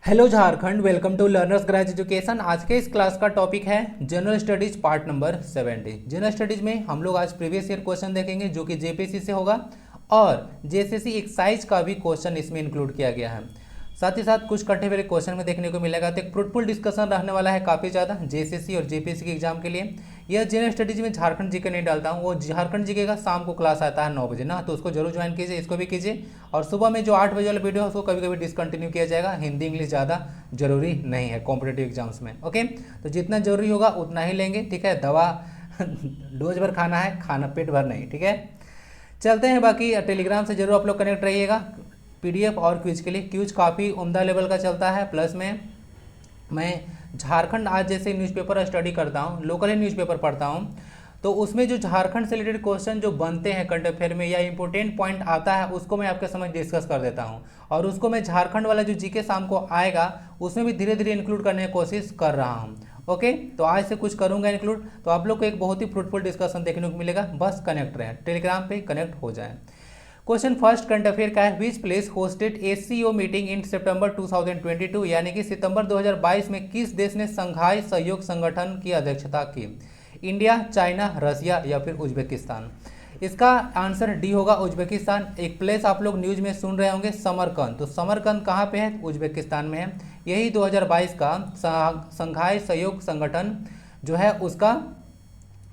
Hello Jharkhand, welcome to learners grace education. आज के इस क्लास का टॉपिक है general studies part number 70। General studies में हम लोग आज प्रीवियस ईयर क्वेश्चन देखेंगे जो कि जेपीसी से होगा और जेएसएससी एक्साइज का भी क्वेश्चन इसमें इंक्लूड किया गया है। साथ ही साथ कुछ कटे हुए क्वेश्चन में देखने को मिलेगा। तो एक फ्रूटफुल डिस्कशन रहने वाला है काफ़ी ज़्यादा जेएसएससी और जेपीएससी के एग्जाम के लिए। यह जनरल स्टडीज में झारखंड जीके नहीं डालता हूँ, वो झारखंड जीके का शाम को क्लास आता है 9 बजे ना, तो उसको जरूर ज्वाइन कीजिए, इसको भी कीजिए। और सुबह में जो 8 बजे वाला वीडियो है उसको कभी कभी डिसकंटिन्यू किया जाएगा। हिंदी इंग्लिश ज़्यादा जरूरी नहीं है कॉम्पिटेटिव एग्जाम्स में। ओके, तो जितना जरूरी होगा उतना ही लेंगे, ठीक है। दवा डोज भर खाना है, खाना पेट भर नहीं, ठीक है। चलते हैं, बाकी टेलीग्राम से जरूर आप लोग कनेक्ट रहिएगा पीडीएफ और क्विज के लिए। क्विज काफ़ी उम्दा लेवल का चलता है, प्लस में मैं झारखंड आज जैसे न्यूज़पेपर स्टडी करता हूँ, लोकल न्यूज़पेपर पढ़ता हूँ, तो उसमें जो झारखंड से रिलेटेड क्वेश्चन जो बनते हैं करंट अफेयर में या इंपॉर्टेंट पॉइंट आता है उसको मैं आपके समझ डिस्कस कर देता हूँ। और उसको मैं झारखंड वाला जो जीके शाम को आएगा उसमें भी धीरे धीरे इंक्लूड करने की कोशिश कर रहा हूँ। ओके, तो आज से कुछ करूँगा इंक्लूड, तो आप लोग को एक बहुत ही फ्रूटफुल डिस्कशन देखने को मिलेगा। बस कनेक्ट रहें, टेलीग्राम पे कनेक्ट हो जाएं। क्वेश्चन फर्स्ट करंट अफेयर का है, which place hosted SCO meeting in September 2022, यानी कि सितंबर 2022 में किस देश ने संघाई सहयोग संगठन की अध्यक्षता की? इंडिया, चाइना, रसिया या फिर उज्बेकिस्तान? इसका आंसर डी होगा, उज्बेकिस्तान। एक प्लेस आप लोग न्यूज में सुन रहे होंगे समरकंद, तो समरकंद कहाँ पे है? उज्बेकिस्तान में है। यही 2022 का संघाई सहयोग संगठन जो है उसका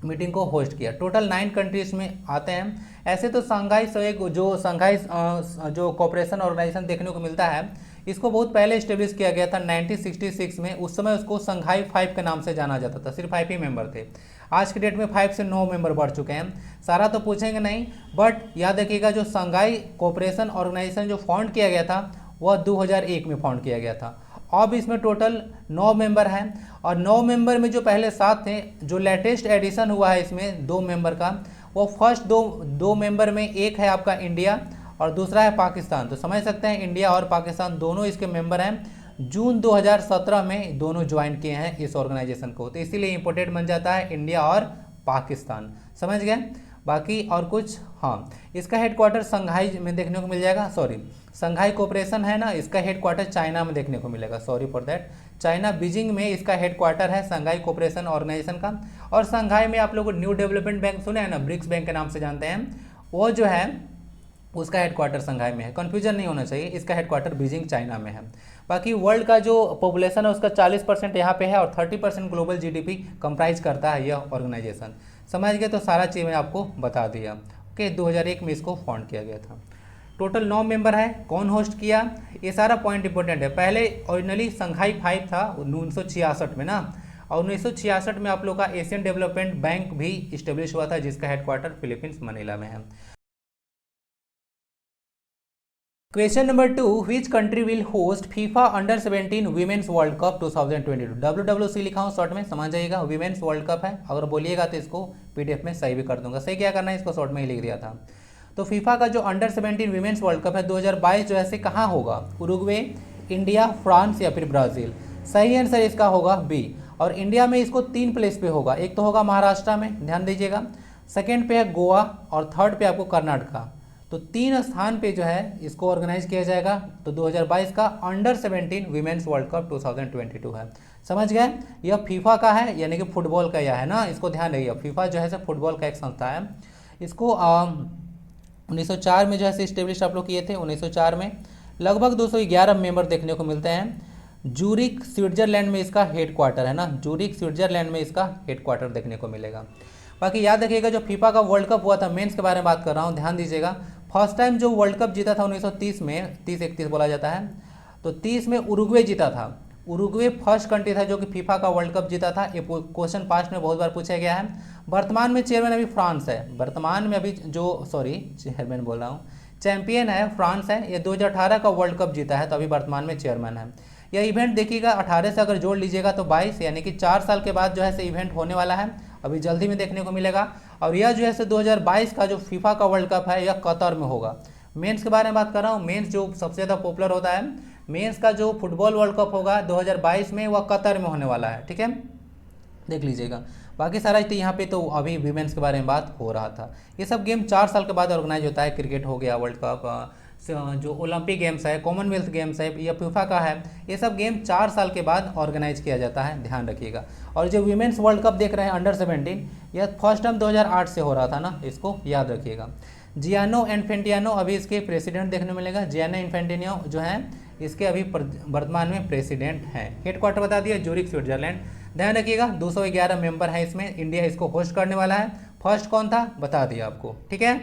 मीटिंग को होस्ट किया। टोटल 9 कंट्रीज में आते हैं। ऐसे तो संघाई सहयोग जो संघाई जो कॉपरेशन ऑर्गेनाइजेशन देखने को मिलता है, इसको बहुत पहले इस्टेब्लिश किया गया था 1966 में। उस समय उसको संघाई 5 के नाम से जाना जाता था, सिर्फ 5 ही मेंबर थे। आज की डेट में 5 से 9 मेंबर बढ़ चुके हैं। सारा तो पूछेंगे नहीं, बट याद रखिएगा जो संघाई कॉपरेशन ऑर्गेनाइजेशन जो फाउंड किया गया था वह 2001 में फाउंड किया गया था। अब इसमें टोटल 9 मेंबर हैं और 9 मेंबर में जो पहले 7 थे, जो लेटेस्ट एडिशन हुआ है इसमें 2 मेंबर का, वो फर्स्ट दो मेंबर में एक है आपका इंडिया और दूसरा है पाकिस्तान। तो समझ सकते हैं इंडिया और पाकिस्तान दोनों इसके मेंबर हैं। जून 2017 में दोनों ज्वाइन किए हैं इस ऑर्गेनाइजेशन को, तो इसीलिए इंपॉर्टेंट बन जाता है इंडिया और पाकिस्तान। समझ गए? बाकी और कुछ, हाँ, इसका हेडक्वार्टर संघाई में देखने को मिल जाएगा, सॉरी संघाई कोऑपरेशन है ना, इसका हेडक्वार्टर चाइना में देखने को मिलेगा, sorry for that. China Beijing में इसका हेडक्वार्टर है संघाई कोऑपरेशन ऑर्गेनाइजेशन का। और संघाई में आप लोग न्यू डेवलपमेंट बैंक सुने हैं ना, ब्रिक्स बैंक के नाम से जानते हैं, वो जो है उसका हेडक्वार्टर संघाई में है। कन्फ्यूजन नहीं होना चाहिए, इसका हेडक्वार्टर बीजिंग चाइना में है। बाकी वर्ल्ड का जो पॉपुलेशन है उसका 40% यहाँ पे है और 30% ग्लोबल जीडीपी कंप्राइज करता है यह ऑर्गेनाइजेशन। समझ गए? तो सारा चीज़ मैं आपको बता दिया। ओके, 2001 में इसको फाउंड किया गया था। टोटल 9 मेंबर है। कौन होस्ट किया, ये सारा पॉइंट इंपॉर्टेंट है। पहले ओरिजिनली संघाई 5 था 1966 में ना, और 1966 में आप लोग का एशियन डेवलपमेंट बैंक भी इस्टेब्लिश हुआ था जिसका हेडक्वार्टर फिलीपींस मनीला में है। Question number 2, which country will host FIFA under 17 women's world cup 2022? WWC लिखा हूँ शॉर्ट में, समझ जाइएगा, वीमेंस वर्ल्ड कप है। अगर बोलिएगा तो इसको पीडीएफ में सही भी कर दूंगा। सही क्या करना है, इसको शॉर्ट में ही लिख दिया था। तो फीफा का जो अंडर 17 वीमेंस वर्ल्ड कप है 2022 जो ऐसे कहाँ होगा? उरुग्वे, इंडिया, फ्रांस या फिर ब्राज़ील? सही आंसर इसका होगा बी। और इंडिया में इसको 3 प्लेस पे होगा। एक तो होगा महाराष्ट्र में, ध्यान दीजिएगा, सेकेंड पे है गोवा और थर्ड पे आपको कर्नाटका। तो 3 स्थान पे जो है इसको ऑर्गेनाइज किया जाएगा। तो 2022 का अंडर 17 वीमेंस वर्ल्ड कप 2022 है। समझ गए? यह फीफा का है, यानी कि फुटबॉल का यह है ना, इसको ध्यान रखिए। फीफा जो है फुटबॉल का एक संस्था है। इसको 1904 में जो है इस्टेब्लिश आप लोग किए थे। 1904 में लगभग 211 मेंबर देखने को मिलते हैं। जूरिक स्विट्जरलैंड में इसका हेडक्वार्टर है ना, जूरिक स्विट्जरलैंड में इसका हेडक्वार्टर देखने को मिलेगा। बाकी याद रखिएगा जो फीफा का वर्ल्ड कप हुआ था, मेंस के बारे में बात कर रहा हूँ, ध्यान दीजिएगा। फर्स्ट टाइम जो वर्ल्ड कप जीता था 1930 में, 30-31 बोला जाता है, तो 30 में उरुग्वे जीता था। उरुग्वे फर्स्ट कंट्री था जो कि फीफा का वर्ल्ड कप जीता था। ये क्वेश्चन पास्ट में बहुत बार पूछा गया है। वर्तमान में चेयरमैन अभी फ्रांस है, वर्तमान में अभी जो, सॉरी चेयरमैन बोल रहा हूँ, चैंपियन है फ्रांस है। ये 2018 का वर्ल्ड कप जीता है, तो अभी वर्तमान में चेयरमैन है। यह इवेंट देखिएगा 18 से अगर जोड़ लीजिएगा तो 22, यानी कि 4 साल के बाद जो है से इवेंट होने वाला है, अभी जल्दी में देखने को मिलेगा। और यह जो है 2022 का जो फीफा का वर्ल्ड कप है यह कतर में होगा। मेंस के बारे में बात कर रहा हूँ, मेंस जो सबसे ज़्यादा पॉपुलर होता है, मेंस का जो फुटबॉल वर्ल्ड कप होगा 2022 में वह कतर में होने वाला है, ठीक है, देख लीजिएगा। बाकी सारा यहाँ पे तो अभी वीमेंस के बारे में बात हो रहा था। ये सब गेम 4 साल के बाद ऑर्गेनाइज होता है। क्रिकेट हो गया वर्ल्ड कप, जो ओलंपिक गेम्स है, कॉमनवेल्थ गेम्स है या फीफा का है, ये सब गेम 4 साल के बाद ऑर्गेनाइज किया जाता है, ध्यान रखिएगा। और जो वीमेंस वर्ल्ड कप देख रहे हैं अंडर 17, यह फर्स्ट टाइम 2008 से हो रहा था ना, इसको याद रखिएगा। जियानो इन्फेंटिनो अभी इसके प्रेसिडेंट देखने मिलेगा। जियानो इन्फेंटिनो जो है इसके अभी वर्तमान में प्रेसिडेंट हैं। हेडक्वार्टर बता दिया जूरिक स्विट्जरलैंड। ध्यान रखिएगा 211 मेंबर है इसमें, इंडिया इसको होस्ट करने वाला है। फर्स्ट कौन था बता दिया आपको, ठीक है।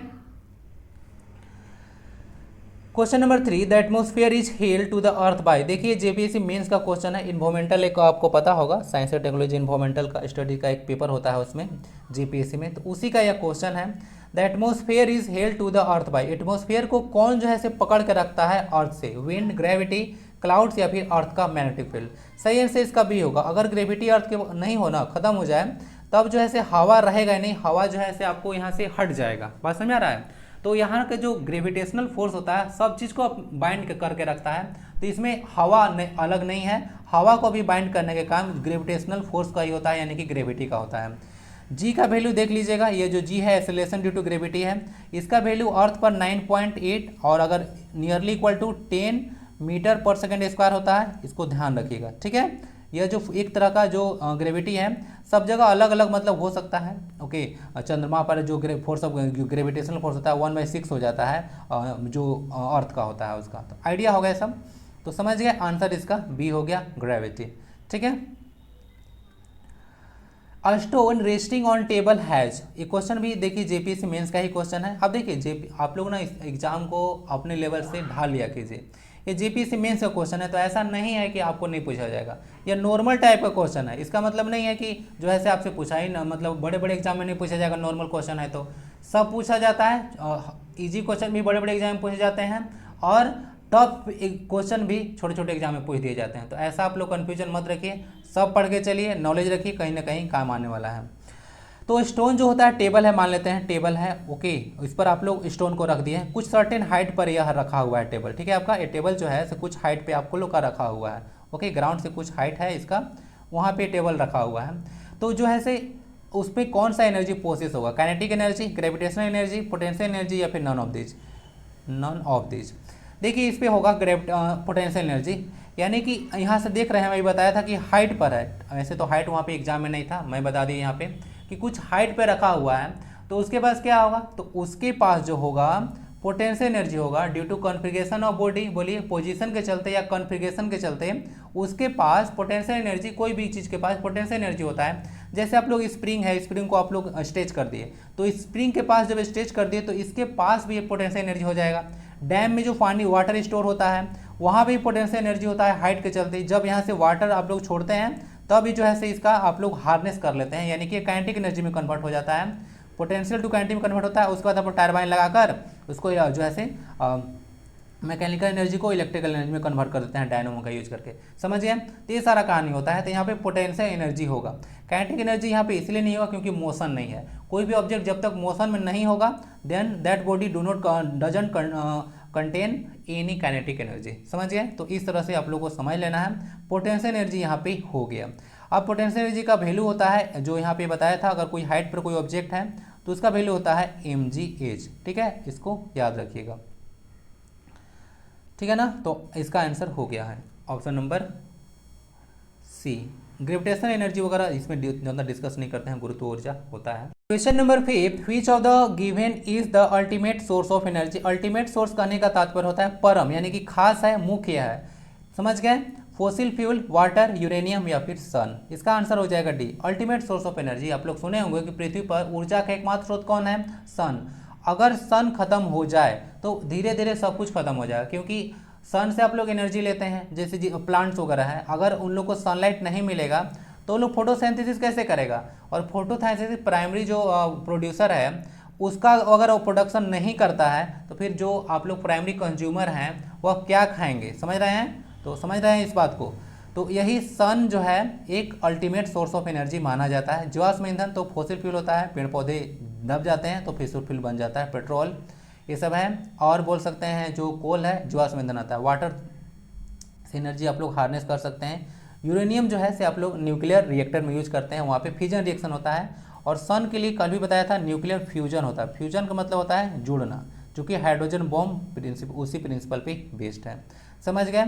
Question number 3, the atmosphere is held to the earth by. देखिए जेपीएससी मेंस का क्वेश्चन है, इन्वायरमेंटल एक आपको पता होगा, साइंस एंड टेक्नोलॉजी इन्वायरमेंटल का स्टडी का एक पेपर होता है उसमें जेपीएससी में, तो उसी का यह क्वेश्चन है। The atmosphere is held to the earth by. Atmosphere को कौन जो है से पकड़ के रखता है अर्थ से, विंड, ग्रेविटी, क्लाउड्स या फिर अर्थ का मैग्नेटिक फील्ड। सही आंसर इसका बी होगा। अगर ग्रेविटी अर्थ के नहीं होना, खत्म हो जाए, तब जो है से हवा रहेगा नहीं, हवा जो है से आपको यहाँ से हट जाएगा। बात समझ आ रहा है। तो यहाँ का जो ग्रेविटेशनल फोर्स होता है सब चीज़ को बाइंड करके रखता है, तो इसमें हवा अलग नहीं है, हवा को भी बाइंड करने के काम ग्रेविटेशनल फोर्स का ही होता है, यानी कि ग्रेविटी का होता है। जी का वैल्यू देख लीजिएगा, ये जो जी है एक्सेलरेशन ड्यू टू ग्रेविटी है, इसका वैल्यू अर्थ पर 9.8 और अगर नियरली इक्वल टू 10 मीटर पर सेकेंड स्क्वायर होता है, इसको ध्यान रखिएगा, ठीक है। यह जो एक तरह का जो ग्रेविटी है सब जगह अलग अलग मतलब हो सकता है, ओके। चंद्रमा पर जो फोर्स ऑफ ग्रेविटेशनल फोर्स होता है 1/6 हो जाता है जो अर्थ का होता है उसका। तो आइडिया हो गया सब, तो समझ गए, आंसर इसका बी हो गया, ग्रेविटी, ठीक है। A stone resting on table has, ये क्वेश्चन भी देखिए जेपीएससी मेंस का ही क्वेश्चन है। अब देखिए आप लोग ना इस एग्जाम को अपने लेवल से ढाल लिया कीजिए, ये जेपीएससी मेंस का क्वेश्चन है, तो ऐसा नहीं है कि आपको नहीं पूछा जाएगा, यह नॉर्मल टाइप का क्वेश्चन है। इसका मतलब नहीं है कि जो है से आपसे पूछा ही ना, मतलब बड़े बड़े एग्जाम में नहीं पूछा जाएगा, नॉर्मल क्वेश्चन है तो सब पूछा जाता है। ईजी क्वेश्चन भी बड़े बड़े एग्जाम में पूछे जाते हैं और टफ क्वेश्चन भी छोटे छोटे एग्जाम में पूछ दिए जाते हैं। तो ऐसा आप लोग कन्फ्यूजन मत रखिए, सब पढ़ के चलिए, नॉलेज रखिए, कहीं ना कहीं काम आने वाला है। तो स्टोन जो होता है टेबल है, मान लेते हैं टेबल है, ओके, इस पर आप लोग स्टोन को रख दिए, कुछ सर्टेन हाइट पर यह रखा हुआ है टेबल, ठीक है। आपका ये टेबल जो है कुछ हाइट पे आपको लोग का रखा हुआ है, ओके, ग्राउंड से कुछ हाइट है इसका, वहाँ पे टेबल रखा हुआ है। तो जो है से उस पर कौन सा एनर्जी प्रोसेस होगा, kinetic energy, gravitational energy, potential energy या फिर नॉन ऑफ दिस। देखिए इस पर होगा पोटेंशियल एनर्जी, यानी कि यहाँ से देख रहे हैं, मैं बताया था कि हाइट पर है, वैसे तो हाइट वहाँ पे एग्जाम में नहीं था, मैं बता दिया यहाँ पे कि कुछ हाइट पे रखा हुआ है, तो उसके पास क्या होगा, तो उसके पास जो होगा पोटेंशियल एनर्जी होगा due to configuration of body, बोलिए पोजीशन के चलते या कॉन्फ़िगरेशन के चलते उसके पास पोटेंशियल एनर्जी, कोई भी चीज़ के पास पोटेंशियल एनर्जी होता है। जैसे आप लोग स्प्रिंग है, स्प्रिंग को आप लोग स्ट्रेच कर दिए, तो स्प्रिंग के पास जब स्ट्रेच कर दिए तो इसके पास भी एक पोटेंशियल एनर्जी हो जाएगा। डैम में जो पानी वाटर स्टोर होता है वहाँ भी पोटेंशियल एनर्जी होता है हाइट के चलते, जब यहाँ से वाटर आप लोग छोड़ते हैं तब भी जो है से इसका आप लोग हार्नेस कर लेते हैं, यानी कि काइनेटिक एनर्जी में कन्वर्ट हो जाता है, पोटेंशियल टू काइनेटिक में कन्वर्ट होता है। उसके बाद आप लोग टरबाइन लगाकर उसको जो है से मैकेनिकल एनर्जी को इलेक्ट्रिकल एनर्जी में कन्वर्ट कर देते हैं डायनामो का यूज करके, समझ गए। तो ये सारा कहानी होता है। तो यहाँ पे पोटेंशियल एनर्जी होगा, काइनेटिक एनर्जी यहाँ पे इसलिए नहीं होगा क्योंकि मोशन नहीं है, कोई भी ऑब्जेक्ट जब तक मोशन में नहीं होगा then that body do not doesn't contain any kinetic energy, समझ गए। तो इस तरह से आप लोग को समझ लेना है, पोटेंशियल एनर्जी यहाँ पे हो गया। अब पोटेंशियल एनर्जी का वैल्यू होता है जो यहाँ पे बताया था, अगर कोई हाइट पर कोई ऑब्जेक्ट है तो उसका वैल्यू होता है mgh, ठीक है, इसको याद रखिएगा, ठीक है ना। तो इसका आंसर हो गया है option number C. Gravitational energy वगैरह इसमें ज़्यादा डिस्कस नहीं करते हैं, गुरुत्व ऊर्जा होता है। Question number 5, which of the given is the ultimate source of energy. Ultimate source कहने का तात्पर्य होता है परम, यानी कि खास है, मुख्य है, समझ गए। फोसिल फ्यूल, वाटर, यूरेनियम या फिर सन। इसका आंसर हो जाएगा D, ultimate source of energy. आप लोग सुने होंगे कि पृथ्वी पर ऊर्जा का एकमात्र स्रोत कौन है, सन। अगर सन खत्म हो जाए तो धीरे धीरे सब कुछ खत्म हो जाएगा, क्योंकि सन से आप लोग एनर्जी लेते हैं, जैसे प्लांट्स वगैरह है, अगर उन लोग को सनलाइट नहीं मिलेगा तो लोग फोटोसिंथेसिस कैसे करेगा, और फोटोसिंथेसिस प्राइमरी जो प्रोड्यूसर है उसका अगर वो प्रोडक्शन नहीं करता है तो फिर जो आप लोग प्राइमरी कंज्यूमर हैं वह क्या खाएंगे, समझ रहे हैं। तो समझ रहे हैं इस बात को। तो यही सन जो है एक अल्टीमेट सोर्स ऑफ एनर्जी माना जाता है। जीवाश्म ईंधन तो फॉसिल फ्यूल होता है, पेड़ पौधे दब जाते हैं तो फिर फ्यूल बन जाता है, पेट्रोल ये सब है। और बोल सकते हैं जो कोल है जीवाश्म ईंधन आता है। वाटर से एनर्जी आप लोग हार्नेस कर सकते हैं। यूरेनियम जो है से आप लोग न्यूक्लियर रिएक्टर में यूज करते हैं, वहाँ पे फ्यूजन रिएक्शन होता है। और सन के लिए कल भी बताया था न्यूक्लियर फ्यूजन होता है। फ्यूजन का मतलब होता है जुड़ना, जो कि हाइड्रोजन बॉम्ब उसी प्रिंसिपल पे बेस्ड है। समझ गए।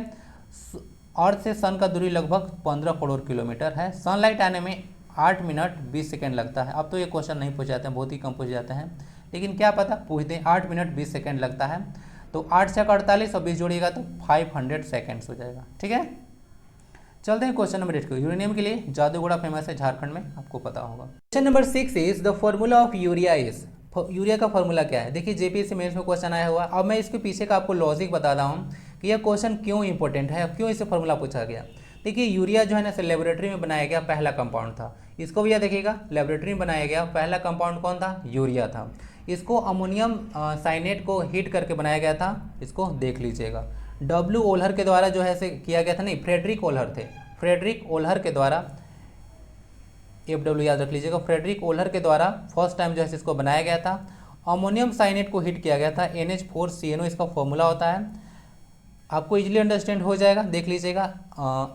अर्थ से सन का दूरी लगभग 15 करोड़ किलोमीटर है। सनलाइट आने में 8 मिनट 20 सेकेंड लगता है। अब तो ये क्वेश्चन नहीं पूछ जाते हैं, बहुत ही कम पूछ जाते हैं, लेकिन क्या पता पूछ दें। 8 मिनट 20 सेकेंड लगता है, तो 8 से 48 और 20 जोड़िएगा तो 500 सेकेंड्स हो जाएगा। ठीक है, चलते हैं क्वेश्चन नंबर 8 को। यूरेनियम के लिए जादूगोड़ा फेमस है झारखंड में, आपको पता होगा। Question number 6 is the formula of urea is. Urea का फॉर्मूला क्या है? देखिए जेपीएससी मेंस में क्वेश्चन आया हुआ। अब मैं इसके पीछे का आपको लॉजिक बता रहा हूँ कि यह क्वेश्चन क्यों इंपॉर्टेंट है, क्यों इसे फॉर्मूला पूछा गया। देखिए यूरिया जो है ना लेबोरेटरी में बनाया गया पहला कंपाउंड था। इसको भी याद देखिएगा, लेबोरेटरी में बनाया गया पहला कंपाउंड कौन था? यूरिया था। इसको अमोनियम साइनेट को हीट करके बनाया गया था। इसको देख लीजिएगा, डब्ल्यू ओल्हर के द्वारा जो है से किया गया था, नहीं फ्रेडरिक ओल्हर थे, फ्रेडरिक ओल्हर के द्वारा, FW याद रख लीजिएगा, फ्रेडरिक ओल्हर के द्वारा फर्स्ट टाइम जो है इसको बनाया गया था। अमोनियम साइनेट को हीट किया गया था, NH4CNO इसका फॉर्मूला होता है। आपको इजीली अंडरस्टैंड हो जाएगा, देख लीजिएगा।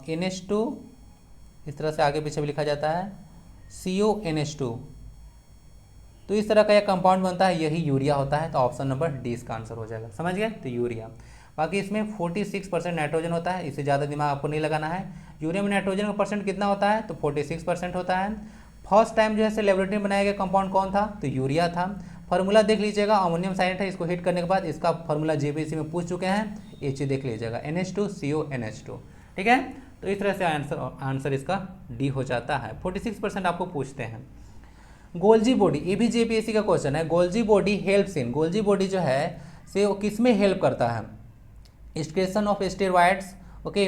NH2 इस तरह से आगे पीछे भी लिखा जाता है, CONH2, तो इस तरह का यह कंपाउंड बनता है, यही यूरिया होता है। तो ऑप्शन नंबर डी इसका आंसर हो जाएगा। समझ गए, तो यूरिया। बाकी इसमें 46% नाइट्रोजन होता है, इससे ज़्यादा दिमाग आपको नहीं लगाना है। यूरिया में नाइट्रोजन का परसेंट कितना होता है? तो 46% होता है। फर्स्ट टाइम जो है लेबोरेटरी में बनाया गया कंपाउंड कौन था? तो यूरिया था। फार्मूला देख लीजिएगा, अमोनियम साइनेट है, इसको हीट करने के बाद इसका फार्मूला जेपीएससी में पूछ चुके हैं, ये देख लीजिएगा, NH2CONH2। ठीक है, तो इस तरह से आंसर इसका डी हो जाता है। 46% आपको पूछते हैं। गोल्जी बॉडी, ये भी जेपीएससी का क्वेश्चन है। Golgi body helps in, Golgi body जो है से वो किस में हेल्प करता है? Excretion of steroids, okay,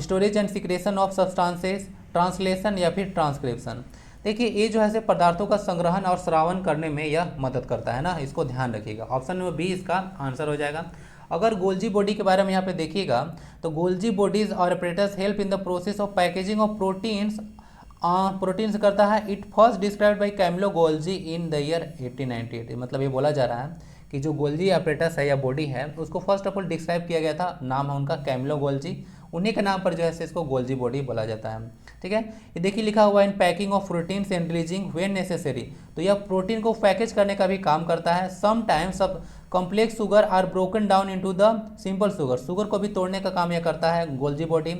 storage and secretion of substances, translation या फिर ट्रांसक्रिप्शन। देखिए ये जो है से पदार्थों का संग्रहण और श्रावण करने में यह मदद करता है ना, इसको ध्यान रखिएगा। ऑप्शन नंबर बी इसका आंसर हो जाएगा। अगर गोल्जी बॉडी के बारे में यहाँ पे देखिएगा तो गोल्जी बॉडीज और operators help in the process of packaging of proteins, proteins करता है। It first described by Camillo Golgi in the year 1898। मतलब ये बोला जा रहा है कि जो गोल्जी ऑपरेटर्स है या बॉडी है उसको फर्स्ट ऑफ ऑल डिस्क्राइब किया गया था, नाम है उनका कैमिलो गोल्जी, उन्हीं के नाम पर जो है इसको गोल्जी बॉडी बोला जाता है। ठीक है, ये देखिए लिखा हुआ है in packing of proteins and releasing when necessary, तो यह प्रोटीन को पैकेज करने का भी काम करता है। समटाइम्स सब complex sugar are broken down into the simple sugar, sugar को भी तोड़ने का काम यह करता है Golgi body.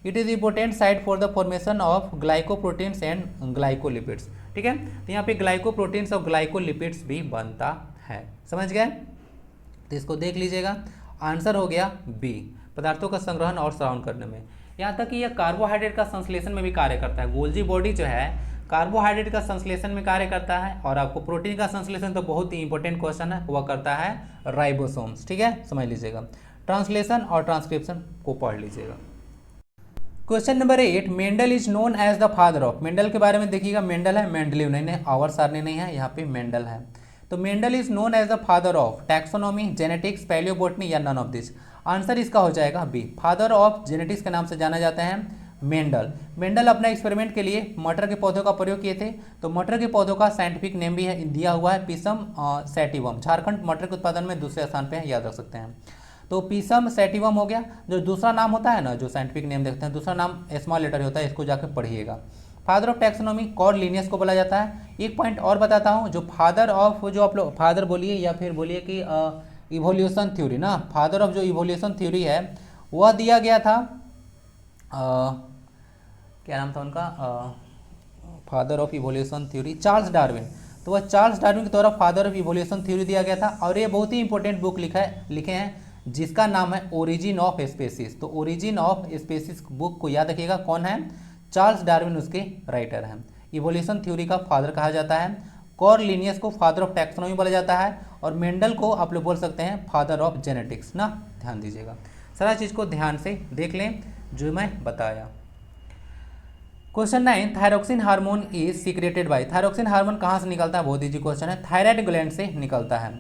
It is important site for the formation of glycoproteins and glycolipids. ठीक है, तो यहाँ पे ग्लाइकोप्रोटीन्स और ग्लाइकोलिपिड्स भी बनता है। समझ गए, तो इसको देख लीजिएगा, आंसर हो गया बी, पदार्थों का संग्रहण और श्रावण करने में। यहाँ तक कि यह कार्बोहाइड्रेट का संश्लेषण में भी कार्य करता है। गोल्जी बॉडी जो है कार्बोहाइड्रेट का संश्लेषण में कार्य करता है, और आपको प्रोटीन का संश्लेषण तो बहुत ही इंपॉर्टेंट क्वेश्चन है, वह करता है राइबोसोम्स। ठीक है, समझ लीजिएगा। ट्रांसलेशन और ट्रांसक्रिप्शन को पढ़ लीजिएगा। Question number 8, Mendel is known as the father of. Mendel के बारे में देखिएगा, मेंडल है, मेंडलीव नहीं है, आवर सारणी नहीं है, यहाँ पे मेंडल है। तो Mendel is known as the father of taxonomy, genetics, palaeobotany या नन ऑफ दिस। आंसर इसका हो जाएगा बी, फादर ऑफ जेनेटिक्स के नाम से जाना जाते हैं मेंडल। मेंडल अपने एक्सपेरिमेंट के लिए मटर के पौधों का प्रयोग किए थे। तो मटर के पौधों का साइंटिफिक नेम भी है, दिया हुआ है पीसम सैटिवम। झारखंड मटर के उत्पादन में दूसरे स्थान पे है, याद रख सकते हैं। तो पीसम सैटिवम हो गया। जो दूसरा नाम होता है ना, जो साइंटिफिक नेम देखते हैं, दूसरा नाम स्मॉल लेटर होता है, इसको जाकर पढ़िएगा। Father of taxonomy Carl Linnaeus को बोला जाता है। एक पॉइंट और बताता हूँ, जो फादर ऑफ, जो आप लोग फादर बोलिए या फिर बोलिए कि इवोल्यूशन थ्योरी ना, फादर ऑफ जो इवोल्यूशन थ्योरी है वह दिया गया था, क्या नाम था उनका, father of evolution theory Charles Darwin. तो वह चार्ल्स डार्विन के द्वारा फादर ऑफ इवोल्यूशन थ्योरी दिया गया था। और ये बहुत ही इंपॉर्टेंट बुक लिखे हैं जिसका नाम है ओरिजिन ऑफ स्पेसीज। तो ओरिजिन ऑफ स्पेसीज बुक को याद रखिएगा, कौन है? चार्ल्स डार्विन उसके राइटर हैं। इवोल्यूशन थ्योरी का फादर कहा जाता है। कॉर्ड लिनियस को फादर ऑफ टैक्सोनॉमी बोला जाता है, और मेंडल को आप लोग बोल सकते हैं फादर ऑफ जेनेटिक्स ना, ध्यान दीजिएगा। सारा चीज़ को ध्यान से देख लें जो मैं बताया। Question 9, thyroxine hormone is secreted by. Thyroxine hormone कहाँ से निकलता है? बहुत ईजी क्वेश्चन है, थायराइड ग्लैंड से निकलता है।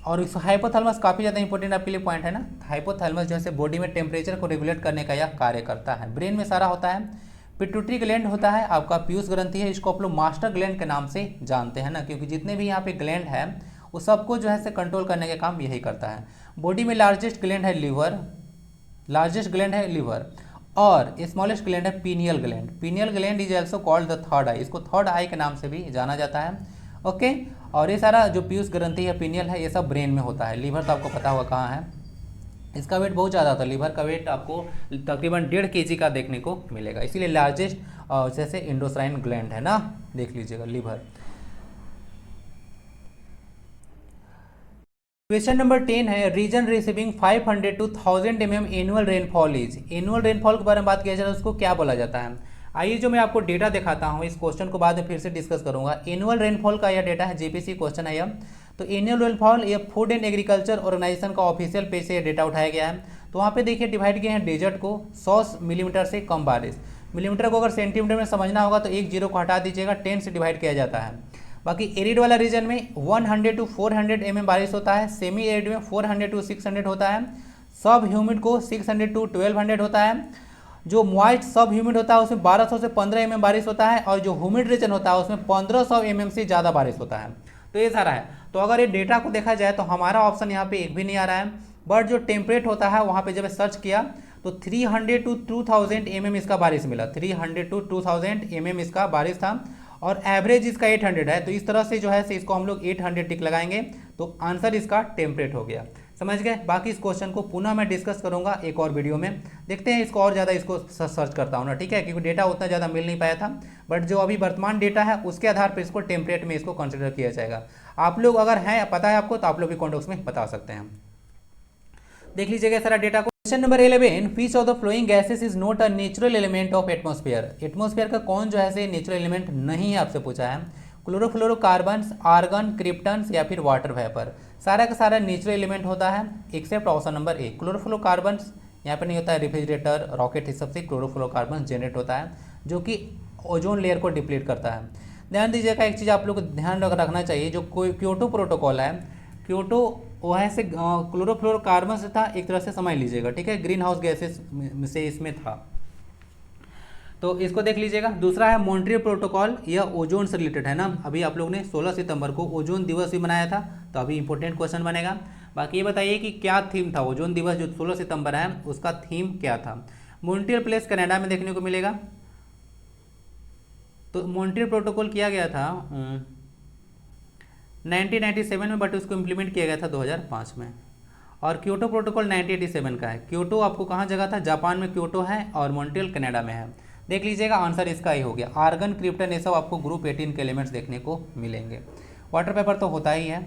और इस हाइपोथैलेमस काफ़ी ज़्यादा इंपॉर्टेंट आपके लिए पॉइंट है ना। हाइपोथैलेमस जैसे बॉडी में टेम्परेचर को रेगुलेट करने का यह कार्य करता है। ब्रेन में सारा होता है। पिट्यूटरी ग्लैंड होता है, आपका पीयूष ग्रंथि है, इसको आप लोग मास्टर ग्लैंड के नाम से जानते हैं ना, क्योंकि जितने भी यहाँ पे ग्लैंड है वो सबको जो है से कंट्रोल करने का काम यही करता है। बॉडी में लार्जेस्ट ग्लैंड है लीवर, लार्जेस्ट ग्लैंड है लीवर, और स्मॉलेस्ट ग्लैंड है pineal gland. Pineal gland is also called the third eye, इसको थर्ड आई के नाम से भी जाना जाता है। ओके। और ये सारा जो पीयूष ग्रंथि है, पीनियल है, ये सब ब्रेन में होता है। लीवर तो आपको पता होगा कहाँ है, इसका वेट बहुत ज़्यादा होता है। लीवर का वेट आपको तकरीबन 1.5 kg का देखने को मिलेगा, इसीलिए लार्जेस्ट जैसे इंडोसाइन ग्लैंड है ना, देख लीजिएगा लीवर। क्वेश्चन नंबर 10 है, region receiving 500 to 1000 mm annual rainfall is. Annual rainfall के बारे में बात किया जाए तो उसको क्या बोला जाता है। आइए जो मैं आपको डेटा दिखाता हूँ, इस क्वेश्चन को बाद में फिर से डिस्कस करूंगा। एनुअल रेनफॉल का यह डेटा है, जेपीसी क्वेश्चन है यह। तो एनुअल रेनफॉल ये फूड एंड एग्रीकल्चर ऑर्गेनाइजेशन का ऑफिशियल पेज से डेटा उठाया गया है। तो वहाँ पे देखिए डिवाइड किए हैं डेजर्ट को 100 मिलीमीटर से कम बारिश। मिलीमीटर को अगर सेंटीमीटर में समझना होगा तो एक जीरो को हटा दीजिएगा, 10 से डिवाइड किया जाता है। बाकी एरिड वाला रीजन में 100 to 400 mm बारिश होता है। सेमी एरिड में 400 to 600 होता है। सब ह्यूमिड को 600 to 1200 होता है। जो मॉइस्ट सब ह्यूमिड होता है उसमें 1200 से 15 mm बारिश होता है, और जो ह्यूमिड रीजन होता है उसमें 1500 mm से ज़्यादा बारिश होता है। तो ये सारा है। तो अगर ये डेटा को देखा जाए तो हमारा ऑप्शन यहाँ पे एक भी नहीं आ रहा है। बट जो टेम्परेट होता है वहाँ पे जब सर्च किया तो 300 to 2000 mm इसका बारिश मिला। 300 to 2000 mm इसका बारिश था, और एवरेज इसका 800 है। तो इस तरह से जो है इसको हम लोग 800 टिक लगाएंगे, तो आंसर इसका टेम्परेट हो गया। समझ गए। बाकी इस क्वेश्चन को पुनः मैं डिस्कस करूंगा एक और वीडियो में। देखते हैं इसको और ज़्यादा इसको सर्च करता हूँ ना, ठीक है, क्योंकि डेटा उतना ज़्यादा मिल नहीं पाया था। बट जो अभी वर्तमान डेटा है उसके आधार पर इसको टेम्परेट में इसको कंसिडर किया जाएगा। आप लोग अगर है पता है आपको तो आप लोग भी कमेंट बॉक्स में बता सकते हैं। देख लीजिएगा सारा डेटा को। Question number 11, which of the flowing gases is not a natural element of atmosphere. Atmosphere का कौन जो है नेचुरल एलिमेंट नहीं है, आपसे पूछा है। क्लोरोफ्लोरोकार्बन्स, आर्गन, क्रिप्टन्स या फिर वाटर वेपर। सारा का सारा नेचुरल एलिमेंट होता है except option number A. Chlorofluorocarbons यहाँ पर नहीं होता है। रेफ्रिजरेटर, रॉकेट, इस सबसे क्लोरोफ्लोरोकार्बन जनरेट होता है, जो कि ओजोन लेयर को डिप्लीट करता है। ध्यान दीजिएगा एक चीज़ आप लोग को ध्यान रखना चाहिए, जो क्योटो प्रोटोकॉल है, क्योटो वह से क्लोरोफ्लोरोकार्बन से था, एक तरह से समझ लीजिएगा, ठीक है, ग्रीन हाउस गैसेस से इसमें था। तो इसको देख लीजिएगा। दूसरा है मॉन्ट्रियल प्रोटोकॉल, यह ओजोन से रिलेटेड है ना। अभी आप लोग ने 16 सितंबर को ओजोन दिवस भी मनाया था, तो अभी इंपॉर्टेंट क्वेश्चन बनेगा। बाकी ये बताइए कि क्या थीम था ओजोन दिवस जो 16 सितंबर है, उसका थीम क्या था। मॉन्ट्रियल प्लेस कनाडा में देखने को मिलेगा। तो मॉन्ट्रियल प्रोटोकॉल किया गया था 1997 में, बट उसको इम्प्लीमेंट किया गया था 2005 में। और क्योटो प्रोटोकॉल 1987 का है। क्योटो आपको कहाँ जगह था, जापान में क्योटो है, और मॉन्ट्रियल कनाडा में है। देख लीजिएगा आंसर इसका ही हो गया। आर्गन, क्रिप्टन, ये सब आपको ग्रुप 18 के एलिमेंट्स देखने को मिलेंगे। वाटर पेपर तो होता ही है।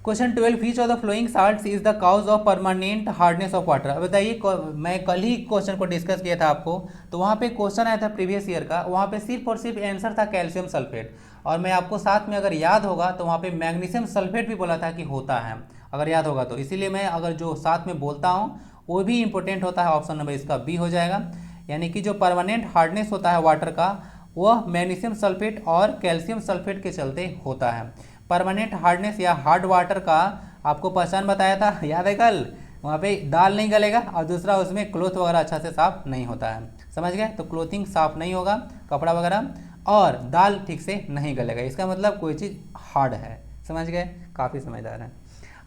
Question 12, which of the following salts is the cause of permanent hardness of water. अब बताइए, मैं कल ही क्वेश्चन को डिस्कस किया था आपको, तो वहाँ पे क्वेश्चन आया था प्रीवियस ईयर का, वहाँ पे सिर्फ और सिर्फ आंसर था कैल्शियम सल्फेट। और मैं आपको साथ में अगर याद होगा तो वहाँ पे मैग्नीशियम सल्फेट भी बोला था कि होता है, अगर याद होगा तो। इसीलिए मैं अगर जो साथ में बोलता हूँ वो भी इंपॉर्टेंट होता है। ऑप्शन नंबर इसका बी हो जाएगा। यानी कि जो परमानेंट हार्डनेस होता है वाटर का, वह मैग्नीशियम सल्फेट और कैल्शियम सल्फेट के चलते होता है। परमानेंट हार्डनेस या हार्ड वाटर का आपको पहचान बताया था, याद है कल, वहाँ पे दाल नहीं गलेगा, और दूसरा उसमें क्लोथ वगैरह अच्छा से साफ नहीं होता है। समझ गए। तो क्लोथिंग साफ नहीं होगा, कपड़ा वगैरह, और दाल ठीक से नहीं गलेगा, इसका मतलब कोई चीज़ हार्ड है। समझ गए, काफ़ी समझदार है।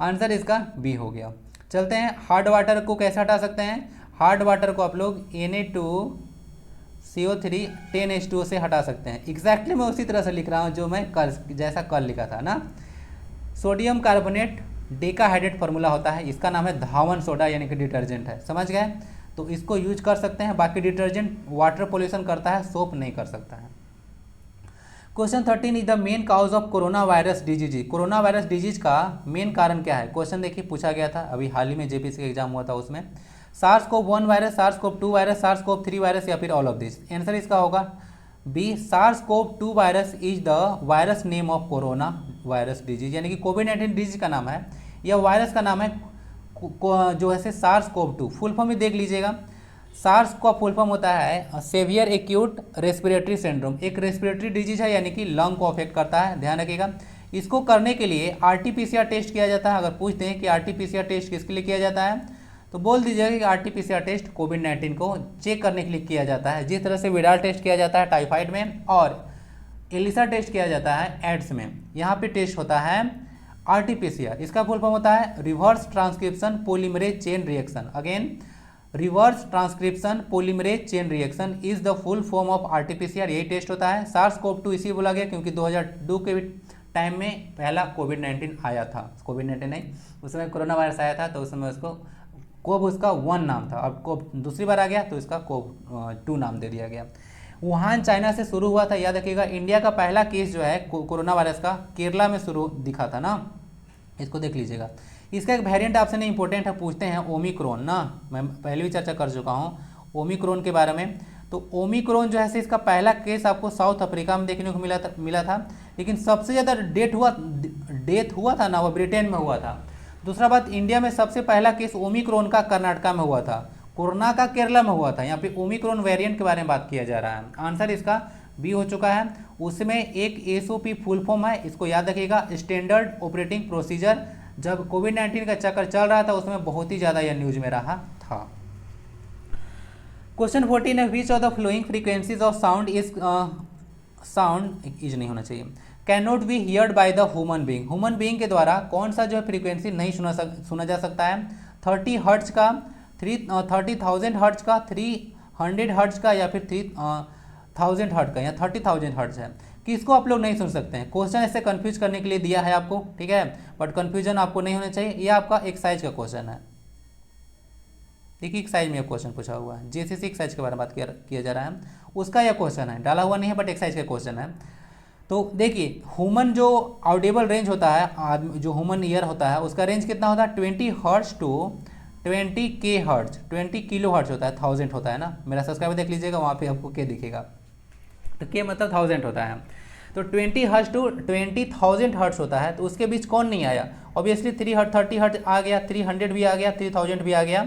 आंसर इसका बी हो गया। चलते हैं, हार्ड वाटर को कैसे हटा सकते हैं। हार्ड वाटर को आप लोग Na2CO3 10H2O से हटा सकते हैं। एग्जैक्टली मैं उसी तरह से लिख रहा हूँ जो मैं कल जैसा कल लिखा था ना। सोडियम कार्बोनेट डेकाहाइड्रेट फार्मूला होता है, इसका नाम है धावन सोडा, यानी कि डिटर्जेंट है। समझ गए। तो इसको यूज कर सकते हैं। बाकी डिटर्जेंट वाटर पोल्यूशन करता है, सोप नहीं कर सकता है। Question 13 is the main cause of corona virus disease. Corona virus disease का मेन कारण क्या है। क्वेश्चन देखिए पूछा गया था, अभी हाल ही में जेपीसी का एग्जाम हुआ था, उसमें SARS-CoV-1 virus, SARS-CoV-2 virus, SARS-CoV-3 virus या फिर ऑल ऑफ दिस। आंसर इसका होगा B, SARS-CoV-2 virus is the virus name of corona virus disease, यानी कि कोविड-19 डिजीज का नाम है, यह वायरस का नाम है जो है SARS-CoV-2। फुल फॉर्म भी देख लीजिएगा। सार्स का फुल फॉर्म होता है सेवियर एक्यूट रेस्पिरेटरी सिंड्रोम। एक रेस्पिरेटरी डिजीज है, यानी कि लंग को अफेक्ट करता है, ध्यान रखिएगा। इसको करने के लिए RT-PCR टेस्ट किया जाता है। अगर पूछते हैं कि RT-PCR टेस्ट किसके लिए किया जाता है, तो बोल दीजिएगा कि RT-PCR टेस्ट कोविड-19 को चेक करने के लिए किया जाता है। जिस तरह से विडाल टेस्ट किया जाता है टाइफाइड में, और एलिसा टेस्ट किया जाता है एड्स में, यहाँ पे टेस्ट होता है RT-PCR। इसका फुल फॉर्म होता है reverse transcription polymerase chain reaction. Again reverse transcription polymerase chain reaction is the full form of RTPCR, यही टेस्ट होता है। SARS-CoV-2 इसी बोला गया क्योंकि 2002 के टाइम में पहला कोविड-19 आया था, कोविड-19 नहीं, उस समय कोरोना वायरस आया था, तो उस समय उसको कोव उसका 1 नाम था, अब कोव दूसरी बार आ गया तो इसका कोव 2 नाम दे दिया गया। वुहान चाइना से शुरू हुआ था, याद रखिएगा। इंडिया का पहला केस जो है कोरोना वायरस का केरला में शुरू दिखा था ना, इसको देख लीजिएगा। इसका एक वेरिएंट आपसे नहीं इंपॉर्टेंट है, पूछते हैं ओमिक्रॉन ना, मैं पहले भी चर्चा कर चुका हूँ ओमिक्रॉन के बारे में। तो ओमिक्रॉन जो है इसका पहला केस आपको साउथ अफ्रीका में देखने को मिला था, लेकिन सबसे ज़्यादा डेथ हुआ था ना वो ब्रिटेन में हुआ था। दूसरा बात, इंडिया में सबसे पहला केस ओमिक्रॉन का कर्नाटका में हुआ था, कोरोना का केरला में हुआ था। यहाँ पे ओमिक्रॉन वेरिएंट के बारे में बात किया जा रहा है। आंसर इसका बी हो चुका है। उसमें एक एसओपी फुल फॉर्म है, इसको याद रखिएगा, स्टैंडर्ड ऑपरेटिंग प्रोसीजर। जब कोविड-19 का चक्कर चल रहा था उसमें बहुत ही ज़्यादा यह न्यूज में रहा था। क्वेश्चन 14 है, विच of the flowing frequencies of sound is नहीं होना चाहिए, can not be heard by the human being. Human being के द्वारा कौन सा जो है फ्रीक्वेंसी नहीं सुना जा सकता है? 30 हर्ट्ज का, 30,000 हर्ट्ज का, 300 हर्ट्ज का, या फिर 3000 हर्ट्ज का, या 30,000 हर्ट्ज है। किसको आप लोग नहीं सुन सकते हैं? क्वेश्चन ऐसे कंफ्यूज करने के लिए दिया है आपको, ठीक है, बट कंफ्यूजन आपको नहीं होना चाहिए। ये आपका एक्सरसाइज का क्वेश्चन है, देखिए एक्सरसाइज में क्वेश्चन पूछा हुआ है, जेसीसी एक्सरसाइज के बारे में बात किया जा रहा है, उसका यह क्वेश्चन है, डाला हुआ नहीं है बट एक्सरसाइज का क्वेश्चन है। तो देखिए ह्यूमन जो ऑडिबल रेंज होता है, जो ह्यूमन ईयर होता है, उसका रेंज कितना होता है? 20 हर्ट्ज टू 20 के हर्ट्ज, 20 किलो हर्ट्ज होता है, 1000 होता है ना। मेरा सब्सक्राइबर देख लीजिएगा, वहाँ पे आपको के दिखेगा, तो के मतलब 1000 होता है। तो 20 हर्ट्ज टू 20,000 हर्ट्ज होता है, तो उसके बीच कौन नहीं आया? ऑब्वियसली 30 हर्ट्ज आ गया, 300 भी आ गया, 3000 भी आ गया,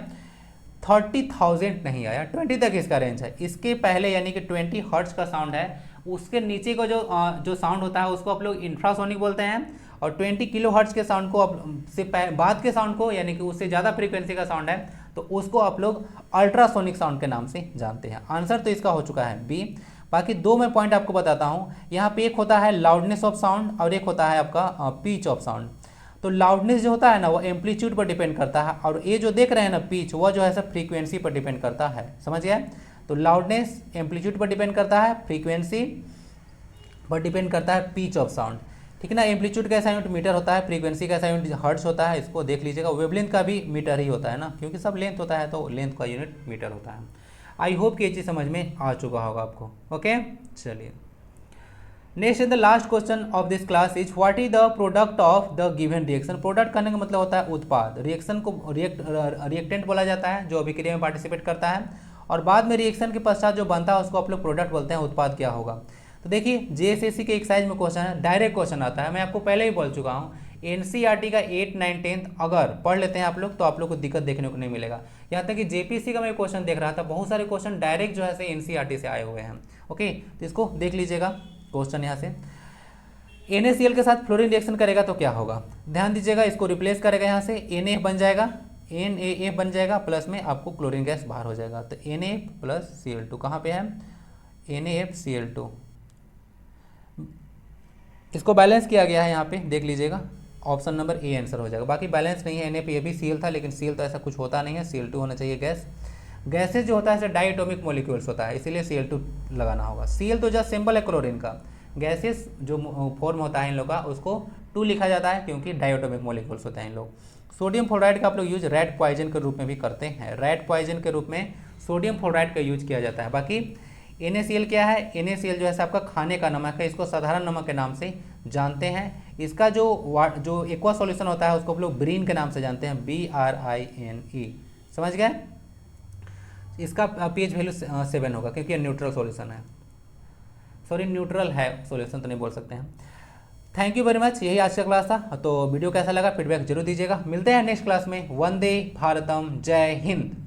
30,000 नहीं आया, 20 तक इसका रेंज है। इसके पहले यानी कि 20 हर्ट्ज का साउंड है, उसके नीचे का जो साउंड होता है उसको आप लोग इंफ्रासोनिक बोलते हैं, और 20 किलो हर्ट्ज के साउंड को से बाद के साउंड को, यानी कि उससे ज़्यादा फ्रीक्वेंसी का साउंड है, तो उसको आप लोग अल्ट्रासोनिक साउंड के नाम से जानते हैं। आंसर तो इसका हो चुका है बी। बाकी दो मैं पॉइंट आपको बताता हूँ, यहाँ पे एक होता है लाउडनेस ऑफ साउंड और एक होता है आपका पिच ऑफ साउंड। तो लाउडनेस जो होता है ना वो एम्पलीट्यूड पर डिपेंड करता है, और ये जो देख रहे हैं ना पिच, वह जो है सब फ्रीक्वेंसी पर डिपेंड करता है, समझ गए? तो लाउडनेस एम्पलीट्यूड पर डिपेंड करता है, फ्रीक्वेंसी पर डिपेंड करता है पिच ऑफ साउंड, ठीक है ना। एम्पलीट्यूड कैसा यूनिट मीटर होता है, फ्रीक्वेंसी कैसा यूनिट हर्ट्ज होता है, इसको देख लीजिएगा। वेवलेंथ का भी मीटर ही होता है ना, क्योंकि सब लेंथ होता है तो लेंथ का यूनिट मीटर होता है। आई होप कि ये चीज़ समझ में आ चुका होगा आपको। ओके, चलिए next in the last question of this class is what is the product of the given reaction. Product करने का मतलब होता है उत्पाद, रिएक्शन को रिएक्टेंट बोला जाता है जो अभिक्रिया में पार्टिसिपेट करता है, और बाद में रिएक्शन के पश्चात जो बनता है उसको आप लोग प्रोडक्ट बोलते हैं। उत्पाद क्या होगा? तो देखिए जेएसएससी के एक्सरसाइज में क्वेश्चन है, डायरेक्ट क्वेश्चन आता है, मैं आपको पहले ही बोल चुका हूँ। एनसीईआरटी का 8, 9, 10 अगर पढ़ लेते हैं आप लोग तो आप लोग को दिक्कत देखने को नहीं मिलेगा। यहाँ तक कि जेपीसी का मैं क्वेश्चन देख रहा था, बहुत सारे क्वेश्चन डायरेक्ट जो है एनसीईआरटी से आए हुए हैं। ओके, तो इसको देख लीजिएगा क्वेश्चन यहाँ से। NaCl के साथ फ्लोरीन रिएक्शन करेगा तो क्या होगा? ध्यान दीजिएगा, इसको रिप्लेस करेगा, यहाँ से Na बन जाएगा, NaF बन जाएगा, प्लस में आपको क्लोरीन गैस बाहर हो जाएगा। तो Na प्लस Cl2 कहाँ पे है? NaFCl2, इसको बैलेंस किया गया है, यहाँ पे देख लीजिएगा, ऑप्शन नंबर ए आंसर हो जाएगा। बाकी बैलेंस नहीं है, Na पे भी Cl था, लेकिन Cl तो ऐसा कुछ होता नहीं है, Cl2 होना चाहिए गैस। गैसेज जो होता है ऐसे डाइएटॉमिक मॉलिक्यूल्स होता है, इसीलिए Cl2 लगाना होगा। Cl तो जस्ट सिंबल है क्लोरीन का, गैसेस जो फॉर्म होता है इन लोग का उसको 2 लिखा जाता है क्योंकि डाइएटॉमिक मॉलिक्यूल्स होते हैं इन लोग। सोडियम फ्लोराइड का आप लोग यूज रैट पॉइजन के रूप में भी करते हैं, रैट पॉइजन के रूप में सोडियम फ्लोराइड का यूज किया जाता है। बाकी NaCl क्या है? NaCl जो है आपका खाने का नमक है, इसको साधारण नमक के नाम से जानते हैं। इसका जो एक्वा सॉल्यूशन होता है उसको आप लोग ब्रीन के नाम से जानते हैं, BRINE, समझ गए? इसका pH वैल्यू 7 होगा क्योंकि ये न्यूट्रल सॉल्यूशन है, सॉरी न्यूट्रल है सॉल्यूशन तो नहीं बोल सकते हैं। थैंक यू वेरी मच, यही आज का क्लास था। तो वीडियो कैसा लगा फीडबैक जरूर दीजिएगा। मिलते हैं नेक्स्ट क्लास में। वंदे भारतम, जय हिंद।